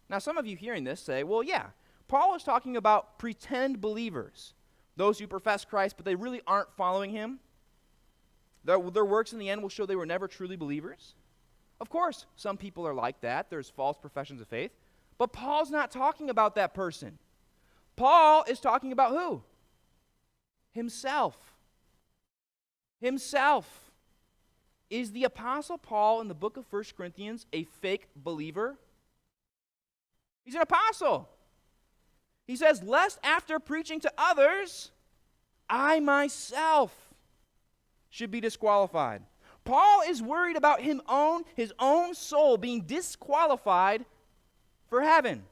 Now, some of you hearing this say, well, yeah, Paul is talking about pretend believers, those who profess Christ, but they really aren't following him. Their works in the end will show they were never truly believers. Of course, some people are like that. There's false professions of faith. But Paul's not talking about that person. Paul is talking about who? Himself. Himself. Is the Apostle Paul in the book of 1 Corinthians a fake believer? He's an apostle. He says, lest after preaching to others, I myself should be disqualified. Paul is worried about his own soul being disqualified for heaven.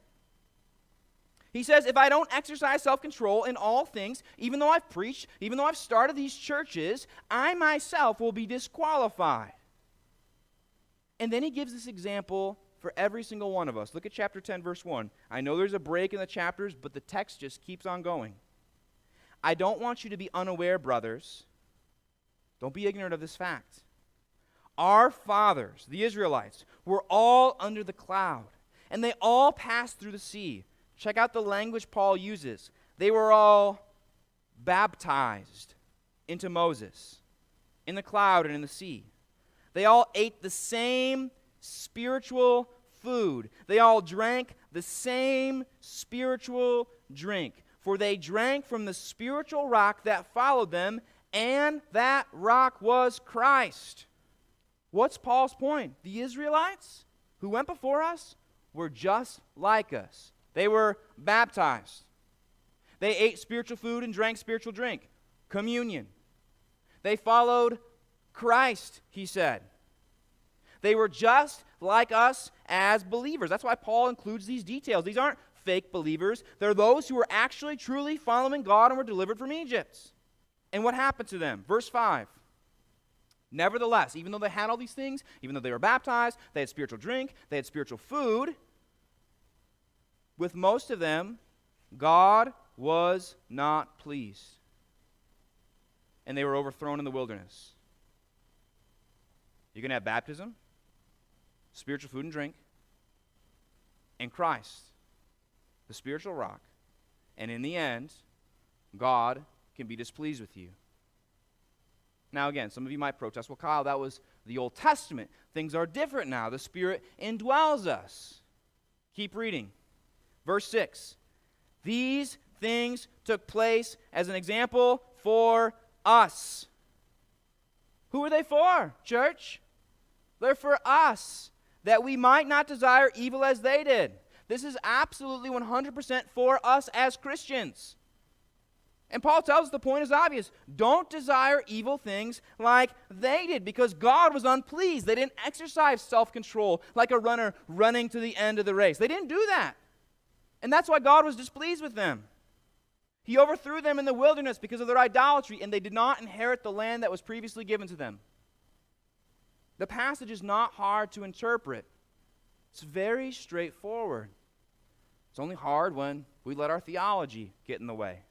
He says, if I don't exercise self-control in all things, even though I've preached, even though I've started these churches, I myself will be disqualified. And then he gives this example for every single one of us. Look at chapter 10, verse 1. I know there's a break in the chapters, but the text just keeps on going. I don't want you to be unaware, brothers. Don't be ignorant of this fact. Our fathers, the Israelites, were all under the cloud, and they all passed through the sea. Check out the language Paul uses. They were all baptized into Moses in the cloud and in the sea. They all ate the same spiritual food. They all drank the same spiritual drink. For they drank from the spiritual rock that followed them, and that rock was Christ. What's Paul's point? The Israelites who went before us were just like us. They were baptized. They ate spiritual food and drank spiritual drink. Communion. They followed Christ, he said. They were just like us as believers. That's why Paul includes these details. These aren't fake believers. They're those who were actually truly following God and were delivered from Egypt. And what happened to them? Verse 5. Nevertheless, even though they had all these things, even though they were baptized, they had spiritual drink, they had spiritual food, with most of them, God was not pleased. And they were overthrown in the wilderness. You're going to have baptism, spiritual food and drink, and Christ, the spiritual rock. And in the end, God can be displeased with you. Now again, some of you might protest, well, Kyle, that was the Old Testament. Things are different now. The Spirit indwells us. Keep reading. Verse 6. These things took place as an example for us. Who are they for, church? They're for us, that we might not desire evil as they did. This is absolutely 100% for us as Christians. And Paul tells us the point is obvious. Don't desire evil things like they did, because God was unpleased. They didn't exercise self-control like a runner running to the end of the race. They didn't do that. And that's why God was displeased with them. He overthrew them in the wilderness because of their idolatry, and they did not inherit the land that was previously given to them. The passage is not hard to interpret. It's very straightforward. It's only hard when we let our theology get in the way.